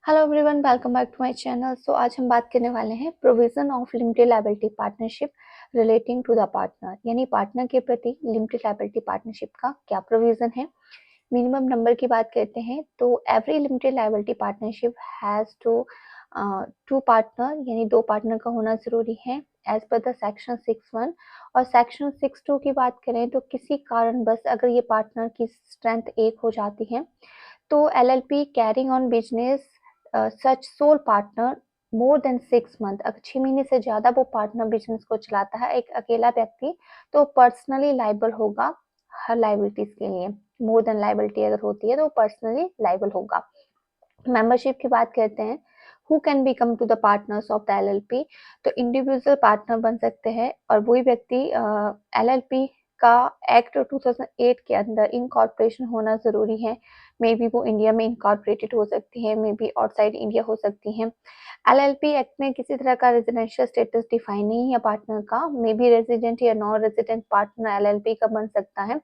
Hello everyone, welcome back to my channel. आज हम बात करने वाले हैं provision of limited liability partnership relating to the partner, यानी पार्टनर के प्रति लिमिटेड लायबिलिटी पार्टनरशिप का क्या प्रोविजन है। मिनिमम नंबर की बात करते हैं तो every limited liability partnership has two partner, यानी दो पार्टनर का होना ज़रूरी है एज पर द सेक्शन 6(1). और सेक्शन 6(2) की बात करें तो किसी कारण बस अगर ये पार्टनर की स्ट्रेंथ एक हो जाती है तो LLP carrying on business such sole partner more than 6 month, अगर 6 महीने से ज़्यादा वो पार्टनर बिजनेस को चलाता है एक अकेला व्यक्ति, तो पर्सनली लाइबल होगा हर लाइबिलिटीज के लिए। मोर देन लाइबिलिटी अगर होती है तो पर्सनली लाइबल होगा। मेंबरशिप की बात करते हैं, who can become to the partners of the LLP. तो इंडिविजुअल पार्टनर बन सकते हैं और वही व्यक्ति एलएलपी का एक्ट 2008 के अंदर इनकॉर्पोरेशन होना ज़रूरी है। मे बी वो इंडिया में इनकॉर्पोरेटेड हो सकती है, मे बी आउटसाइड इंडिया हो सकती हैं। एलएलपी एक्ट में किसी तरह का रेजिडेंशियल स्टेटस डिफाइन नहीं है पार्टनर का, मे बी रेजिडेंट या नॉन रेजिडेंट पार्टनर एलएलपी का बन सकता है।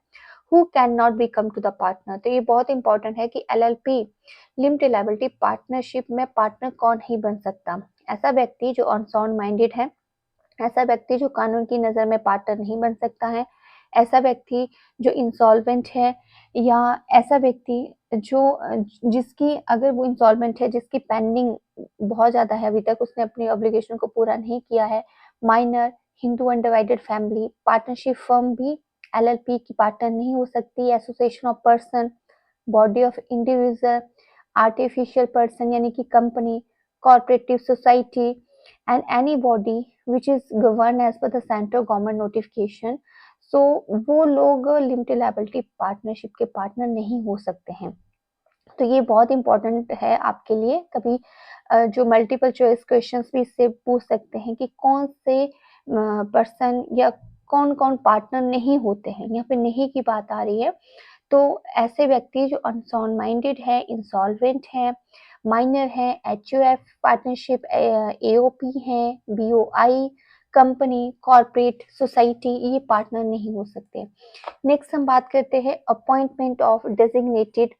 Who can not become to the partner, तो ये बहुत इंपॉर्टेंट है कि एलएलपी लिमिटेड लायबिलिटी पार्टनरशिप में पार्टनर कौन नहीं बन सकता। ऐसा व्यक्ति जो अनसाउंड माइंडेड है, ऐसा व्यक्ति जो कानून की नज़र में पार्टनर नहीं बन सकता है, ऐसा व्यक्ति जो इंसॉल्वेंट है, या ऐसा व्यक्ति जो जिसकी अगर वो इंसॉल्वेंट है, जिसकी पेंडिंग बहुत ज़्यादा है, अभी तक उसने अपनी ऑब्लिगेशन को पूरा नहीं किया है, minor, Hindu undivided family, partnership firm भी एलएलपी की पार्टनर नहीं हो सकती। Association of person, body of individual, artificial person यानी कि company, cooperative society and any body which is governed as per the central government notification, so वो लोग limited liability partnership के पार्टनर नहीं हो सकते हैं। तो ये बहुत इंपॉर्टेंट है आपके लिए। कभी जो मल्टीपल चॉइस क्वेश्चंस भी इससे पूछ सकते हैं कि कौन से पर्सन या कौन कौन पार्टनर नहीं होते हैं, यहाँ पे नहीं की बात आ रही है। तो ऐसे व्यक्ति जो अनसाउंड माइंडेड है, इंसॉल्वेंट है, माइनर है, एचयूएफ पार्टनरशिप, एओपी है, बीओआई, कंपनी, कॉर्पोरेट, सोसाइटी, ये पार्टनर नहीं हो सकते। नेक्स्ट हम बात करते हैं appointment of designated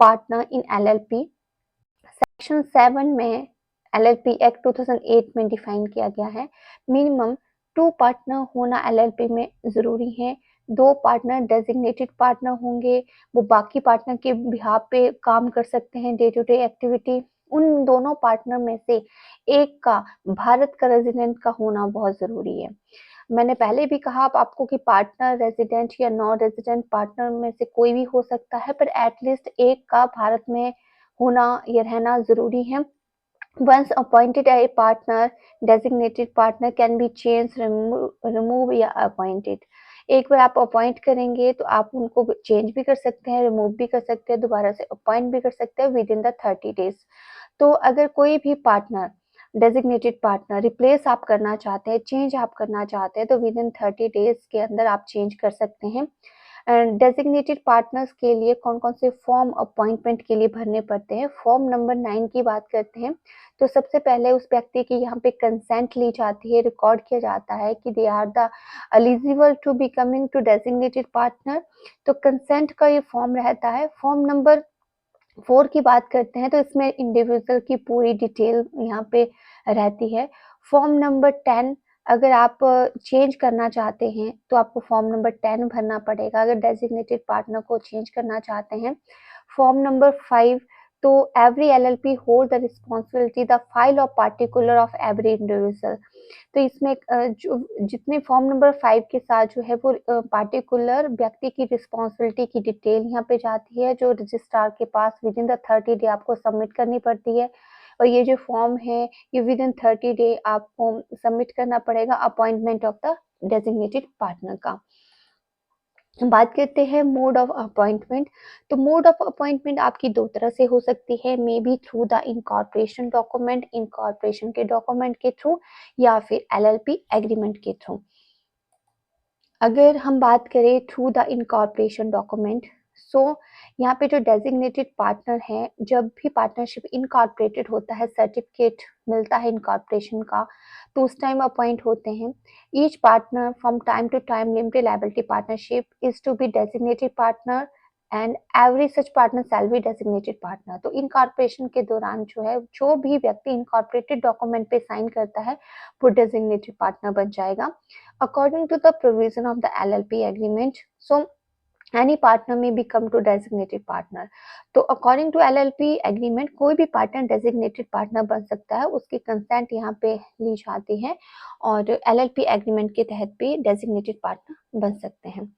partner in LLP. Section 7 में एलएलपी एक्ट 2008 में डिफाइन किया गया है, मिनिमम 2 पार्टनर होना एलएलपी में ज़रूरी है। 2 पार्टनर डेजिग्नेटेड पार्टनर होंगे, वो बाकी पार्टनर के बिहाफ पे काम कर सकते हैं डे टू डे एक्टिविटी। उन दोनों पार्टनर में से एक का भारत का रेजिडेंट का होना बहुत ज़रूरी है। मैंने पहले भी कहा आप आपको कि पार्टनर रेजिडेंट या नॉन रेजिडेंट पार्टनर में से कोई भी हो सकता है, पर एटलीस्ट एक का भारत में होना या रहना ज़रूरी है। Once appointed a partner, designated partner can be changed, remove या appointed। एक बार आप अपॉइंट करेंगे तो आप उनको चेंज भी कर सकते हैं, रिमूव भी कर सकते हैं, दोबारा से अपॉइंट भी कर सकते हैं विद इन द 30 डेज। तो अगर कोई भी पार्टनर डेजिग्नेटेड पार्टनर रिप्लेस आप करना चाहते हैं, चेंज आप करना चाहते हैं, तो विद इन 30 डेज के अंदर आप चेंज कर सकते हैं। डेजिग्नेटेड पार्टनर्स के लिए कौन-कौन से फॉर्म अपॉइंटमेंट के लिए भरने पड़ते हैं। फॉर्म नंबर 9 की बात करते हैं, तो सबसे पहले उस व्यक्ति की यहाँ पे कंसेंट ली जाती है, रिकॉर्ड किया जाता है कि they are the eligible to becoming to designated partner. तो कंसेंट का ये फॉर्म रहता है। फॉर्म नंबर 4 की बात करते हैं तो इसमें इंडिविजुअल की पूरी डिटेल यहाँ पे रहती है। फॉर्म नंबर 10, अगर आप चेंज करना चाहते हैं तो आपको फॉर्म नंबर 10 भरना पड़ेगा अगर डेजिग्नेटेड पार्टनर को चेंज करना चाहते हैं। फॉर्म नंबर 5, तो every LLP hold the responsibility the file of particular of every individual. तो इसमें जो जितने फॉर्म नंबर 5 के साथ जो है वो पार्टिकुलर व्यक्ति की रिस्पॉन्सिबिलिटी की डिटेल यहाँ पे जाती है, जो रजिस्ट्रार के पास विद इन द 30 डे आपको सबमिट करनी पड़ती है। और ये जो फॉर्म है ये विद इन 30 डे आपको सबमिट करना पड़ेगा appointment of the designated partner का। बात करते हैं मोड ऑफ अपॉइंटमेंट। तो मोड ऑफ अपॉइंटमेंट आपकी दो तरह से हो सकती है, may be through the incorporation document, incorporation के डॉक्यूमेंट के थ्रू, या फिर एलएलपी एग्रीमेंट के थ्रू। अगर हम बात करें थ्रू द इनकॉर्पोरेशन डॉक्यूमेंट, सो यहाँ पे जो डेजिग्नेटेड पार्टनर है, जब भी पार्टनरशिप इनकॉर्पोरेटेड होता है, सर्टिफिकेट मिलता है इनकॉर्पोरेशन का, तो उस टाइम अपॉइंट होते हैं। Each partner from time to time limited liability partnership is to be designated partner and every such partner shall be designated partner. तो इनकॉर्पोरेशन के दौरान जो है जो भी व्यक्ति इनकॉर्पोरेटेड डॉक्यूमेंट पे साइन करता है वो डेजिग्नेटेड पार्टनर बन जाएगा। According to the provision of the LLP agreement, so any partner may become to designated partner. तो अकॉर्डिंग टू एलएलपी एग्रीमेंट कोई भी पार्टनर डेजिग्नेटेड पार्टनर बन सकता है, उसकी कंसेंट यहाँ पे ली जाती है और एलएलपी एग्रीमेंट के तहत भी डेजिग्नेटेड पार्टनर बन सकते हैं।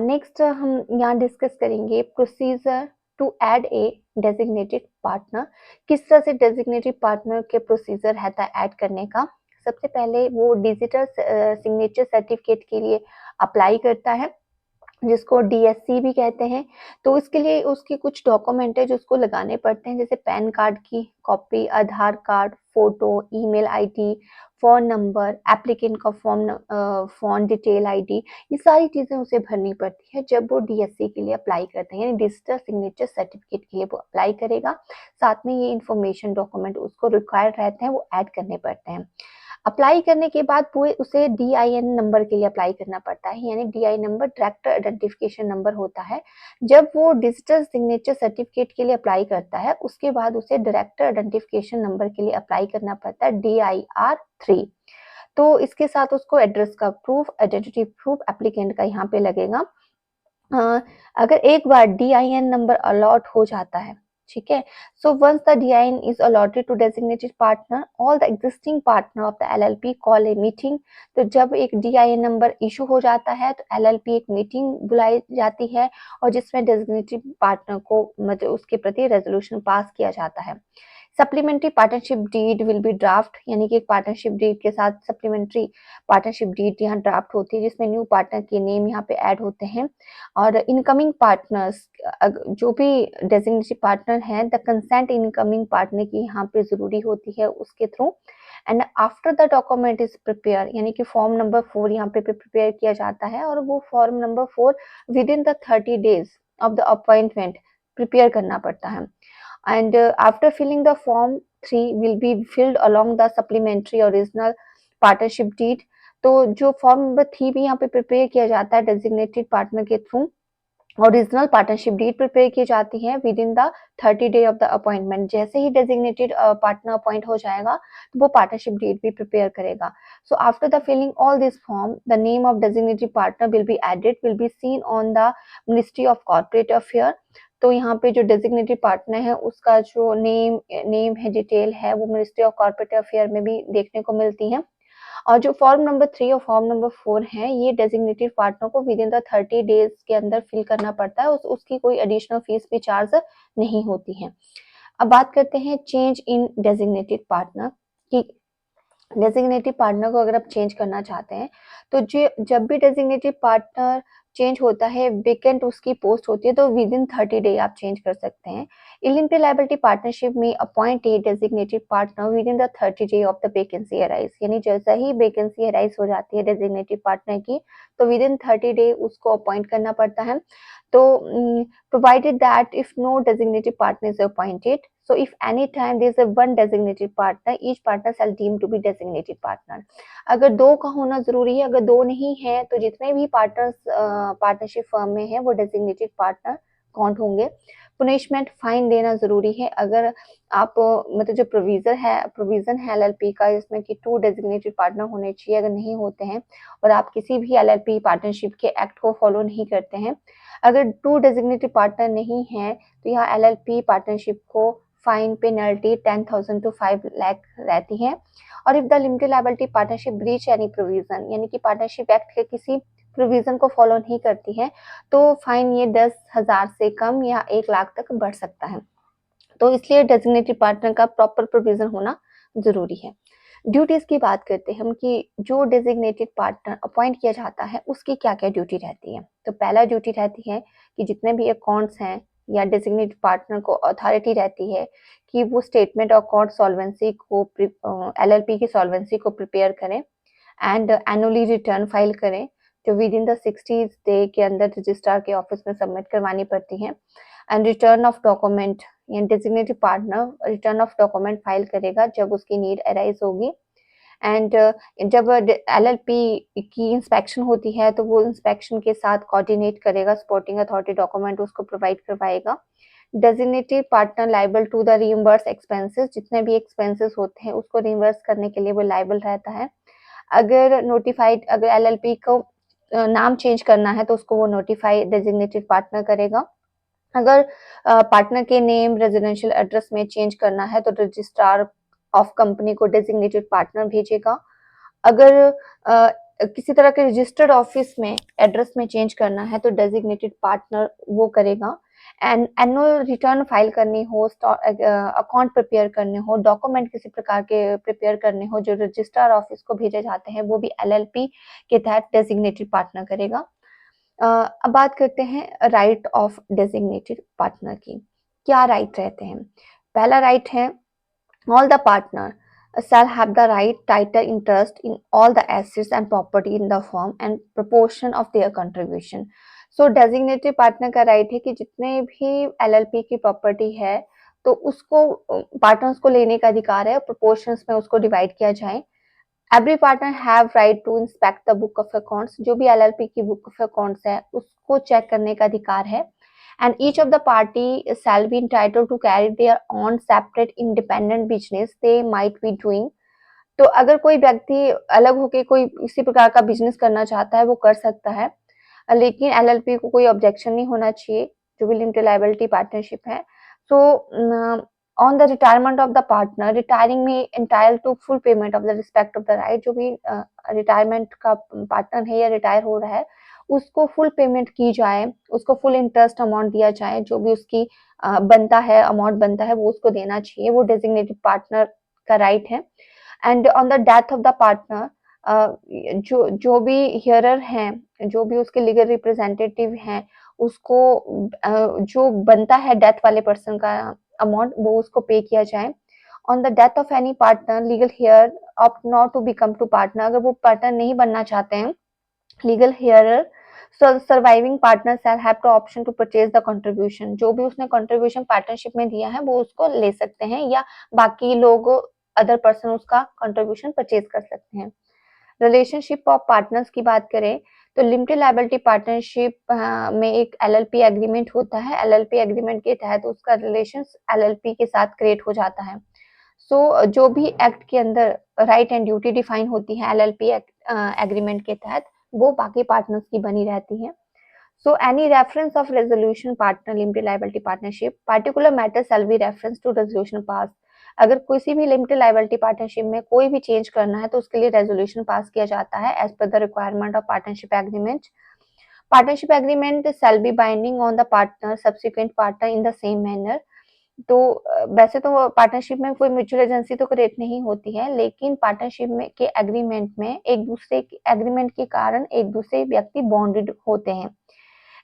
नेक्स्ट हम यहाँ डिस्कस करेंगे procedure to add a designated partner. किस तरह से डेजिग्नेटेड पार्टनर के प्रोसीजर रहता है ऐड करने का। सबसे पहले वो डिजिटल सिग्नेचर सर्टिफिकेट के लिए अप्लाई करता है, जिसको डीएससी भी कहते हैं। तो इसके लिए उसके कुछ डॉक्यूमेंट है जो उसको लगाने पड़ते हैं, जैसे पैन कार्ड की copy, Aadhaar card, photo, email ID, phone number, applicant का फ़ोन डिटेल आईडी, ये सारी चीज़ें उसे भरनी पड़ती है जब वो डीएससी के लिए अप्लाई करते हैं, यानी डिजिटल सिग्नेचर सर्टिफिकेट के लिए वो अप्लाई करेगा। साथ में ये इन्फॉर्मेशन डॉक्यूमेंट उसको रिक्वायर्ड रहते हैं, वो ऐड करने पड़ते हैं। अप्लाई करने के बाद वो उसे डीआईएन नंबर के लिए अप्लाई करना पड़ता है, यानी DI number director identification number होता है। जब वो डिजिटल सिग्नेचर सर्टिफिकेट के लिए अप्लाई करता है उसके बाद उसे डायरेक्टर आइडेंटिफिकेशन नंबर के लिए अप्लाई करना पड़ता है, DIR3। तो इसके साथ उसको एड्रेस का प्रूफ, आइडेंटिटी प्रूफ एप्लीकेंट का यहाँ पे लगेगा। अगर एक बार डीआईएन नंबर अलॉट हो जाता है, ठीक है, so once the DIN is allotted to designated partner, all the existing partner of the LLP call a meeting. तो जब एक डीआईएन नंबर इशू हो जाता है तो एलएलपी एक मीटिंग बुलाई जाती है और जिसमें डेजिग्नेटेड पार्टनर को मतलब उसके प्रति रेजोल्यूशन पास किया जाता है। Supplementary partnership deed will be draft, यानी कि एक पार्टनरशिप डीड के साथ सप्लीमेंट्री पार्टनरशिप डीड यहाँ ड्राफ्ट होती है, जिसमें न्यू पार्टनर के नेम यहाँ पे ऐड होते हैं और इनकमिंग पार्टनर्स जो भी डेजिग्नेटेड पार्टनर हैं, द कंसेंट इनकमिंग पार्टनर की यहाँ पे जरूरी होती है उसके through. And after the document is prepare, यानी कि फॉर्म नंबर 4 यहाँ पे प्रिपेयर किया जाता है और वो form number 4 with in the 30 days of the appointment prepare करना पड़ता है। And after filling the form 3 will be filled along the supplementary original partnership deed। तो जो फॉर्म नंबर 3 भी यहाँ पे प्रिपेयर किया जाता है डेजिग्नेटेड पार्टनर के through, original partnership deed prepare की जाती है within the 30 day of the appointment. जैसे ही डेजिग्नेटेड पार्टनर अपॉइंट हो जाएगा तो वो पार्टनरशिप डीड भी प्रिपेयर करेगा। So after the filling all this form the name of designated partner will be added, will be seen on the ministry of corporate affair. तो यहाँ पे जो डेजिग्नेटेड पार्टनर है उसका जो नेम है, डिटेल है, वो मिनिस्ट्री ऑफ कॉर्पोरेट अफेयर में भी देखने को मिलती है। और जो फॉर्म नंबर 3 और फॉर्म नंबर 4 है, ये डेजिग्नेटेड पार्टनर को विद इन द 30 डेज के अंदर फिल करना पड़ता है, उसकी कोई एडिशनल फीस भी चार्ज नहीं होती है। अब बात करते हैं चेंज इन डेजिग्नेटेड पार्टनर की। डेजिग्नेटेड पार्टनर को अगर आप चेंज करना चाहते हैं तो जब भी डेजिग्नेटेड पार्टनर चेंज होता है, वेकेंट उसकी पोस्ट होती है, तो विद इन 30 डे आप चेंज कर सकते हैं। लिमिटेड लायबिलिटी पार्टनरशिप में appoint a designated partner within the 30 day of the vacancy arise, यानी जैसा ही वैकेंसी अराइज हो जाती है डेजिग्नेटेड पार्टनर की तो विद इन 30 डे उसको अपॉइंट करना पड़ता है। तो provided that if no designated partner is appointed, so if any time there is a one designated partner, each partner shall deemed to be designated partner। अगर दो का होना जरूरी है, अगर दो नहीं है तो जितने भी पार्टनर्स पार्टनरशिप फर्म में है वो डेजिग्नेटेड पार्टनर काउंट होंगे। पुनिशमेंट फाइन देना जरूरी है। अगर आप मतलब जो प्रोविजन है एलएलपी का इसमें कि 2 डेजिग्नेटेड पार्टनर होने चाहिए, अगर नहीं होते हैं और आप किसी भी एलएलपी पार्टनरशिप के एक्ट को फॉलो नहीं करते हैं, अगर 2 डेजिग्नेटेड पार्टनर नहीं है तो यहाँ एलएलपी पार्टनरशिप को फाइन पेनल्टी 10,000 to 5 लाख रहती है। और if the limited liability partnership breach any provision, यानी कि पार्टनरशिप एक्ट के किसी प्रोविजन को फॉलो नहीं करती है तो फाइन ये 10,000 से कम या 1 लाख तक बढ़ सकता है। तो इसलिए डेजिग्नेटेड पार्टनर का प्रॉपर प्रोविजन होना जरूरी है। ड्यूटीज की बात करते हैं हम कि जो डेजिग्नेटेड पार्टनर अपॉइंट किया जाता है उसकी क्या क्या ड्यूटी रहती है। तो पहला ड्यूटी रहती है कि जितने भी अकाउंट्स हैं या डेजिग्नेटेड पार्टनर को अथॉरिटी रहती है कि वो स्टेटमेंट ऑफ अकाउंट सॉल्वेंसी को एलएलपी की सॉल्वेंसी को प्रिपेयर करें एंड एनुअली रिटर्न फाइल करें, जो विद इन द 60 डे के अंदर रजिस्ट्रार के ऑफिस में सबमिट करवानी पड़ती है। एंड रिटर्न ऑफ डॉक्यूमेंट, यानी designated partner return of document file करेगा जब उसकी नीड अराइज होगी। एंड जब एलएलपी की इंस्पेक्शन होती है तो वो इंस्पेक्शन के साथ कोऑर्डिनेट करेगा, सपोर्टिंग अथॉरिटी डॉक्यूमेंट उसको प्रोवाइड करवाएगा। Designated partner liable to the reimburse expenses, जितने भी एक्सपेंसेस होते हैं उसको रीइंबर्स करने के लिए वो लायबल रहता है। अगर एलएलपी को नाम चेंज करना है तो उसको वो नोटिफाई डेजिग्नेटेड पार्टनर करेगा। अगर पार्टनर के नेम रेजिडेंशियल एड्रेस में चेंज करना है तो रजिस्ट्रार ऑफ कंपनी को डेजिग्नेटेड पार्टनर भेजेगा। अगर किसी तरह के रजिस्टर्ड ऑफिस में एड्रेस में चेंज करना है तो डेजिग्नेटेड पार्टनर वो करेगा। एंड एनुअल रिटर्न फाइल करनी हो, अकाउंट प्रिपेयर करने हो, डॉक्यूमेंट किसी प्रकार के प्रिपेयर करने हो जो रजिस्ट्रार ऑफिस को भेजे जाते हैं, वो भी एलएलपी के तहत डेजिग्नेटेड पार्टनर करेगा। अब बात करते हैं राइट ऑफ डेजिग्नेटेड पार्टनर की। क्या राइट रहते हैं? पहला राइट है all the partner shall have the right title interest in all the assets and property in the firm and proportion of their contribution. So designated partner का right है कि जितने भी LLP की प्रॉपर्टी है तो उसको पार्टनर्स को लेने का अधिकार है, प्रोपोर्शंस में उसको डिवाइड किया जाए। Every partner have right to inspect the book of accounts, जो भी एलएलपी की बुक ऑफ अकाउंट्स है उसको चेक करने का अधिकार है। And each of the party shall be entitled to carry their own separate independent business they might be doing. तो अगर कोई व्यक्ति अलग होकर कोई इसी प्रकार का बिजनेस करना चाहता है वो कर सकता है, लेकिन एलएलपी को कोई ऑब्जेक्शन नहीं होना चाहिए, जो भी लिमिटेड लायबिलिटी पार्टनरशिप है। So on the retirement of the partner, retiring में entitled to full payment of the respect of the right, जो भी रिटायरमेंट का पार्टनर है या रिटायर हो रहा है उसको फुल पेमेंट की जाए, उसको फुल इंटरेस्ट अमाउंट दिया जाए, जो भी उसकी बनता है अमाउंट बनता है वो उसको देना चाहिए, वो डेजिग्नेटेड पार्टनर का राइट है। And on the death of the partner, जो भी हियरर हैं, जो भी उसके लीगल रिप्रेजेंटेटिव हैं, उसको जो बनता है डेथ वाले पर्सन का अमाउंट वो उसको पे किया जाए। On the death of any partner legal heir opt not to become to partner, अगर वो पार्टनर नहीं बनना चाहते हैं legal heir, surviving partner shall have to option to purchase the contribution, जो भी उसने कंट्रीब्यूशन पार्टनरशिप में दिया है वो उसको ले सकते हैं या बाकी लोग अदर पर्सन उसका कंट्रीब्यूशन परचेज कर सकते हैं। रिलेशनशिप ऑफ पार्टनर्स की बात करें तो लिमिटेड लायबिलिटी पार्टनरशिप में एक एलएलपी एग्रीमेंट होता है। एलएलपी एग्रीमेंट के तहत उसका रिलेशन एलएलपी के साथ क्रिएट हो जाता है। सो जो भी एक्ट के अंदर राइट एंड ड्यूटी डिफाइन होती है एलएलपी एग्रीमेंट के तहत वो बाकी पार्टनर्स की बनी रहती है। So any reference of resolution partner limited liability partnership, particular matter shall be reference to resolution pass. अगर किसी भी लिमिटेड लायबिलिटी पार्टनरशिप में कोई भी चेंज करना है तो उसके लिए रेजोल्यूशन पास किया जाता है as per the requirement of partnership agreement. Partnership agreement shall be binding on the partner subsequent partner in the same manner. तो वैसे तो पार्टनरशिप में कोई म्यूचुअल एजेंसी तो क्रिएट नहीं होती है, लेकिन पार्टनरशिप में के एग्रीमेंट में एक दूसरे के एग्रीमेंट के कारण एक दूसरे व्यक्ति बॉन्डेड होते हैं।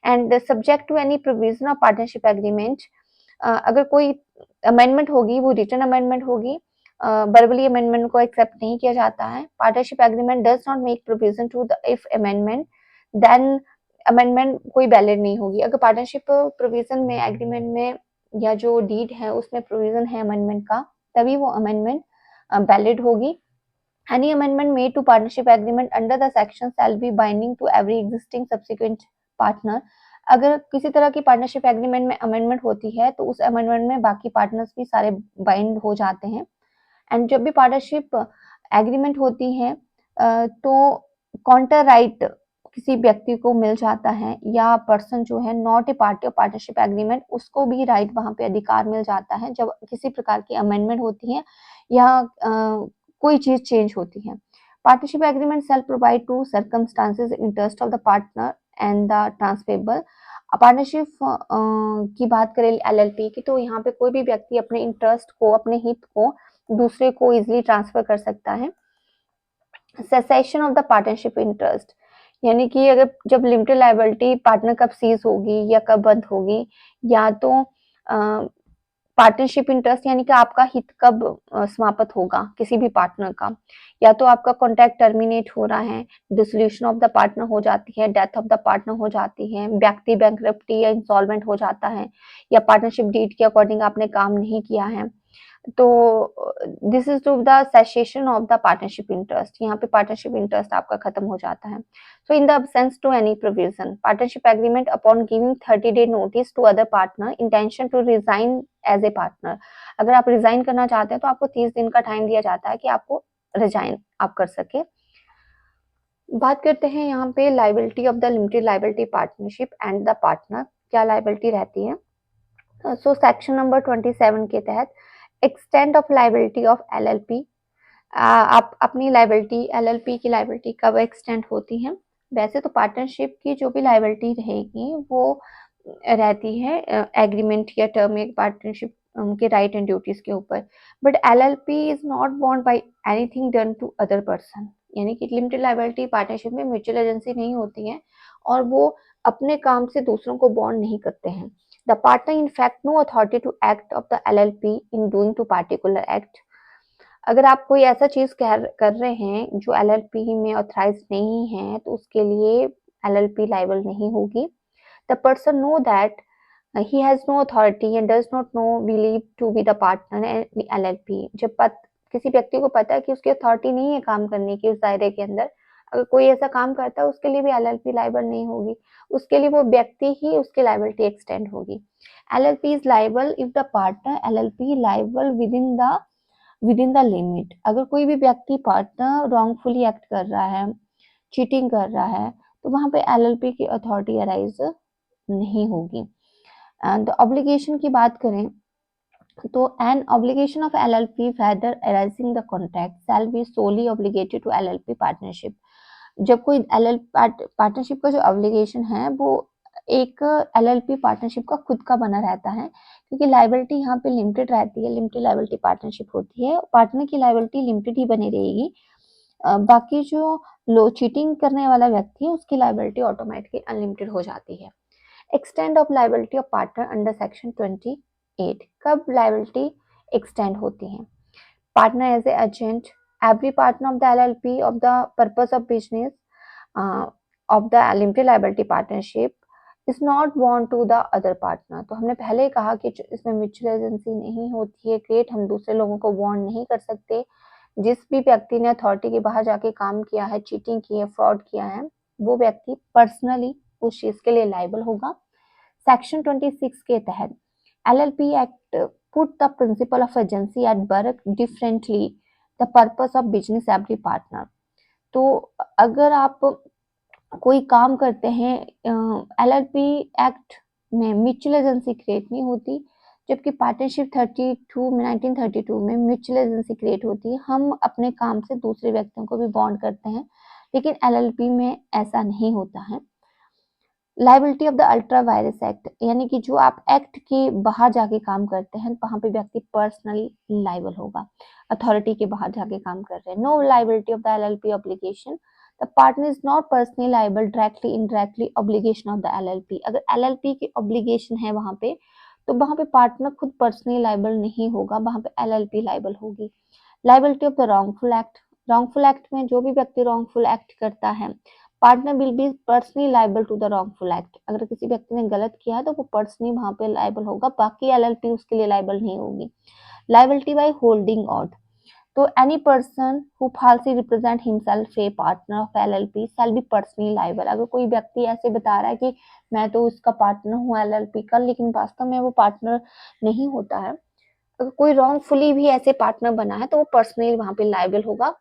And subject to any provision of partnership agreement, अगर कोई अमेंडमेंट होगी वो रिटन अमेंडमेंट होगी, वर्बली अमेंडमेंट को एक्सेप्ट नहीं किया जाता है। Partnership agreement does not make provision to the if amendment, then amendment कोई वैलिड नहीं होगी। अगर पार्टनरशिप प्रोविजन में एग्रीमेंट में या जो डीड है उसमें प्रोविजन है अमेंडमेंट का तभी वो अमेंडमेंट वैलिड होगी। Any amendment made to partnership agreement under the section shall be binding to every existing subsequent partner. अगर किसी तरह की पार्टनरशिप एग्रीमेंट में अमेंडमेंट होती है तो उस अमेंडमेंट में बाकी पार्टनर्स भी सारे बाइंड हो जाते हैं। एंड जब भी पार्टनरशिप एग्रीमेंट होती है तो काउंटर राइट किसी व्यक्ति को मिल जाता है या पर्सन जो है not a party of partnership agreement उसको भी राइट वहां पे अधिकार मिल जाता है जब किसी प्रकार की अमेंडमेंट होती है या कोई चीज चेंज होती है। Partnership agreement shall provide to circumstances interest of the partner and the transferable. Partnership की बात करें एलएलपी की तो यहाँ पे कोई भी व्यक्ति अपने इंटरेस्ट को अपने हित को दूसरे को इजीली ट्रांसफर कर सकता है। Cessation of the partnership interest, यानी कि अगर जब लिमिटेड लायबिलिटी पार्टनर कब सीज होगी या कब बंद होगी, या तो पार्टनरशिप इंटरेस्ट यानी कि आपका हित कब समाप्त होगा किसी भी पार्टनर का, या तो आपका कॉन्ट्रैक्ट टर्मिनेट हो रहा है, डिसोल्यूशन ऑफ द पार्टनर हो जाती है, डेथ ऑफ द पार्टनर हो जाती है, व्यक्ति बैंकरप्टी या इंसॉल्वेंट हो जाता है, या पार्टनरशिप डीड के अकॉर्डिंग आपने काम नहीं किया है, तो this is to the cessation of the partnership interest, यहाँ पे पार्टनरशिप इंटरेस्ट आपका खत्म हो जाता है। So in the absence to any provision partnership agreement upon giving 30 day notice to other partner intention to resign as a partner, अगर आप resign करना चाहते हैं तो आपको 30 दिन का टाइम दिया जाता है कि आपको रिजाइन आप कर सके। बात करते हैं यहाँ पे liability of the limited liability partnership and the partner, क्या लाइबिलिटी रहती है। सो सेक्शन नंबर 27 के तहत extent of liability of LLP, आप अपनी लाइबिलिटी एलएलपी की लाइबिलिटी कब एक्सटेंड होती है। वैसे तो पार्टनरशिप की जो भी लाइबिलिटी रहेगी वो रहती है एग्रीमेंट या टर्म एक पार्टनरशिप के राइट एंड ड्यूटीज के ऊपर, but LLP is not bond by anything done to other person, यानी कि लिमिटेड लाइबिलिटी पार्टनरशिप में म्यूचुअल एजेंसी नहीं होती है और वो अपने काम से दूसरों को बॉन्ड नहीं करते हैं। The partner in fact no authority to act of the LLP in doing to particular act, अगर आप कोई ऐसा चीज कर रहे हैं जो एलएलपी में ऑथराइज नहीं है तो उसके लिए एलएलपी लाइबल नहीं होगी। The person know that he has no authority and does not know believed to be the partner in LLP, जब किसी व्यक्ति को पता है कि उसकी अथॉरिटी नहीं है काम करने की उस दायरे के अंदर, अगर कोई ऐसा काम करता है उसके लिए भी एलएलपी लाइबल नहीं होगी, उसके लिए वो व्यक्ति ही उसकी लाइबिलिटी एक्सटेंड होगी। LLP is liable if the partner LLP liable with in the limit, अगर कोई भी व्यक्ति पार्टनर रॉन्गफुली एक्ट कर रहा है, चीटिंग कर रहा है, तो वहां पे एलएलपी की अथॉरिटी अराइज नहीं होगी। एंड ऑब्लिगेशन की बात करें तो an obligation of LLP whether arising the contract shall be solely obligated to LLP partnership, जब कोई एलएल पार्टनरशिप का जो ऑब्लिगेशन है वो एक एलएलपी पार्टनरशिप का खुद का बना रहता है, क्योंकि लाइबिलिटी यहाँ पे लिमिटेड रहती है, लिमिटेड लाइबिलिटी पार्टनरशिप होती है, पार्टनर की लाइबिलिटी लिमिटेड ही बनी रहेगी। बाकी जो लो चीटिंग करने वाला व्यक्ति है उसकी लाइबिलिटी ऑटोमेटिकली अनलिमिटेड हो जाती है। Extend of liability of partner under section 28, कब लाइबिलिटी एक्सटेंड होती है। Partner as a agent, every partner of the LLP of the purpose of business of the limited liability partnership is not bond to the other partner, तो हमने पहले ही कहा कि इसमें mutual agency नहीं होती है क्रिएट, हम दूसरे लोगों को बॉन्ड नहीं कर सकते। जिस भी व्यक्ति ने अथॉरिटी के बाहर जाके काम किया है, चीटिंग की है, फ्रॉड किया है, वो व्यक्ति पर्सनली उस चीज के लिए लाइबल होगा। सेक्शन 26 के तहत LLP act put the principle of agency at work differently the purpose of business every partner, तो अगर आप कोई काम करते हैं एलएलपी एक्ट में म्यूचुअल एजेंसी क्रिएट नहीं होती, जबकि पार्टनरशिप 1932 में म्यूचुअल एजेंसी क्रिएट होती है, हम अपने काम से दूसरे व्यक्तियों को भी बॉन्ड करते हैं, लेकिन एलएलपी में ऐसा नहीं होता है। Liability of the ultra vires act, यानी कि जो आप एक्ट के बाहर जाके काम करते हैं वहां पे व्यक्ति पर्सनली लाइबल होगा, अथॉरिटी के बाहर जाके काम कर रहे हैं। No liability of the LLP obligation, the partner is not personally liable directly indirectly obligation of the LLP, अगर एलएलपी की ऑब्लिगेशन है वहां पे तो वहां पे पार्टनर खुद पर्सनली लाइबल नहीं होगा, वहां पे एलएलपी लाइबल होगी। Liability of the wrongful act, wrongful act में जो भी व्यक्ति रॉन्गफुल एक्ट करता है partner will be personally liable to the wrongful act, अगर किसी व्यक्ति ने गलत किया है तो वो पर्सनली वहां पे लाइबल होगा, बाकी एलएलपी उसके लिए लाइबल नहीं होगी। लाइबिलिटी बाय होल्डिंग ऑड, तो any person who फाल्सली represent himself A partner of LLP shall be personally liable, अगर कोई व्यक्ति ऐसे बता रहा है कि मैं तो उसका पार्टनर हूँ एलएलपी का, लेकिन वास्तव में वो पार्टनर नहीं होता है, अगर कोई रॉन्गफुली भी ऐसे पार्टनर बना है तो वो पर्सनली वहां पे लाइबल होगा,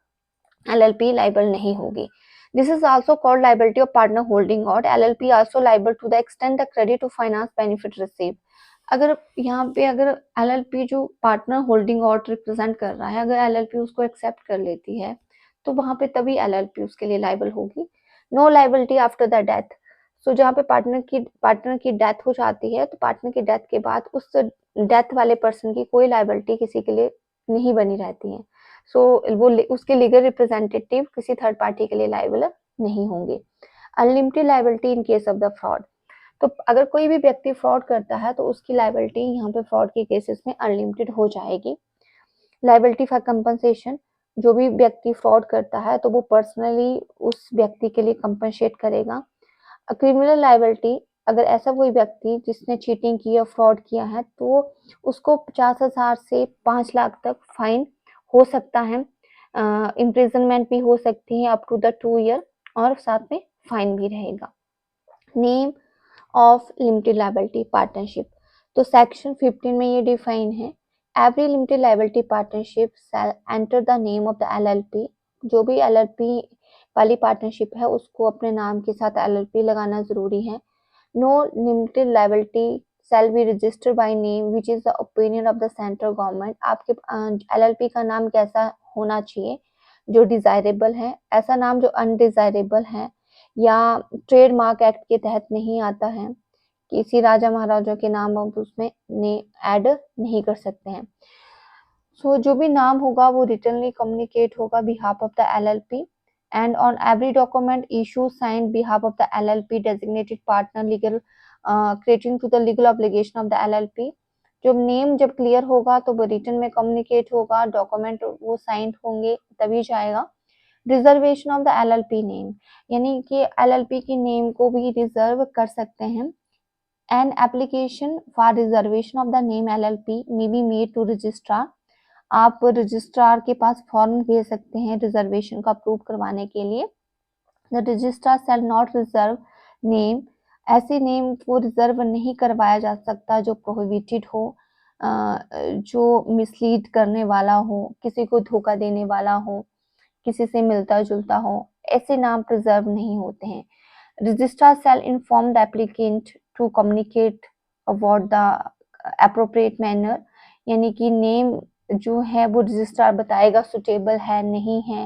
LLP liable नहीं होगी। This is also called liability of partner holding out. LLP also liable to the extent the credit to finance benefit received. अगर यहाँ पे अगर LLP जो पार्टनर होल्डिंग आउट रिप्रेजेंट कर रहा है, अगर LLP उसको एक्सेप्ट कर लेती है तो वहां पे तभी LLP उसके लिए लाइबल होगी। No liability after the death, so जहाँ पे पार्टनर की डेथ हो जाती है तो पार्टनर की डेथ के बाद उस डेथ वाले पर्सन की कोई लाइबिलिटी किसी के लिए नहीं बनी रहती है, सो वो उसके लीगल रिप्रेजेंटेटिव किसी थर्ड पार्टी के लिए लाइबल नहीं होंगे। Unlimited liability in case of the fraud, तो अगर कोई भी व्यक्ति फ्रॉड करता है तो उसकी लाइबिलिटी यहाँ पे फ्रॉड के केसेस में अनलिमिटेड हो जाएगी। लाइबिलिटी फॉर कंपनसेशन, जो भी व्यक्ति फ्रॉड करता है तो वो पर्सनली उस व्यक्ति के लिए कंपनसेट करेगा। क्रिमिनल लाइबिलिटी अगर ऐसा कोई व्यक्ति जिसने चीटिंग की या फ्रॉड किया है तो उसको 50,000 से 5 लाख तक फाइन हो सकता है, इम्प्रिजनमेंट भी हो सकती है अप टू द 2 ईयर और साथ में फाइन भी रहेगा। Name of limited liability partnership, तो सेक्शन 15 में ये डिफाइन है, every limited liability partnership shall enter the name of the LLP, जो भी एलएलपी वाली पार्टनरशिप है उसको अपने नाम के साथ एलएलपी लगाना जरूरी है। No limited liability shall be registered by name which is the opinion of the central government, आपके एलएलपी का नाम कैसा होना चाहिए, जो डिजायरेबल है, ऐसा नाम जो अनडिजायरेबल है या ट्रेडमार्क एक्ट के तहत नहीं आता है, किसी राजा महाराजा के नाम आप उसमें ऐड नहीं कर सकते हैं। जो भी नाम होगा वो रिटनली कम्युनिकेट होगा behalf of the LLP and on every document issue signed behalf of the LLP designated partner legal creating to the legal obligation of the LLP. जब क्लियर होगा तो वो रिटन में कम्युनिकेट होगा, डॉक्यूमेंट वो signed होंगे तभी जाएगा। Reservation of the LLP name, यानी कि एलएलपी की नेम को भी रिजर्व कर सकते हैं। An application for reservation of the name LLP may be made to registrar, आप रजिस्ट्रार के पास फॉर्म भेज सकते हैं रिजर्वेशन का अप्रूव करवाने के लिए। The registrar shall not reserve name, ऐसे नेम को रिजर्व नहीं करवाया जा सकता जो प्रोहिबिटेड हो, जो मिसलीड करने वाला हो, किसी को धोखा देने वाला हो, किसी से मिलता जुलता हो, ऐसे नाम प्रिजर्व नहीं होते हैं। Registrar shall inform the applicant to communicate about the appropriate manner, यानी कि नेम जो है वो रजिस्ट्रार बताएगा सुटेबल है नहीं है,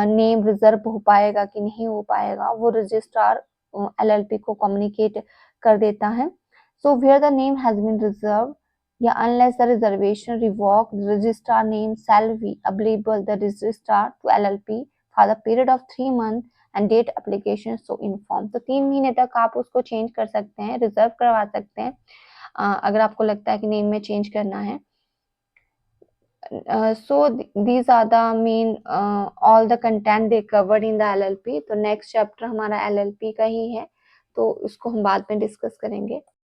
नेम रिजर्व हो पाएगा कि नहीं हो पाएगा, वो रजिस्ट्रार एलएलपी को कम्युनिकेट कर देता है। So where the name has been reserve या unless the reservation revoke, registrar name shall be available the registrar to LLP for the period of 3 month and date application so inform, तो 3 महीने तक आप उसको change कर सकते हैं, reserve करवा सकते हैं अगर आपको लगता है कि नेम में चेंज करना है। So these are the main all the content they covered in the LLP। तो नेक्स्ट चैप्टर हमारा LLP का ही है, तो उसको हम बाद में डिस्कस करेंगे।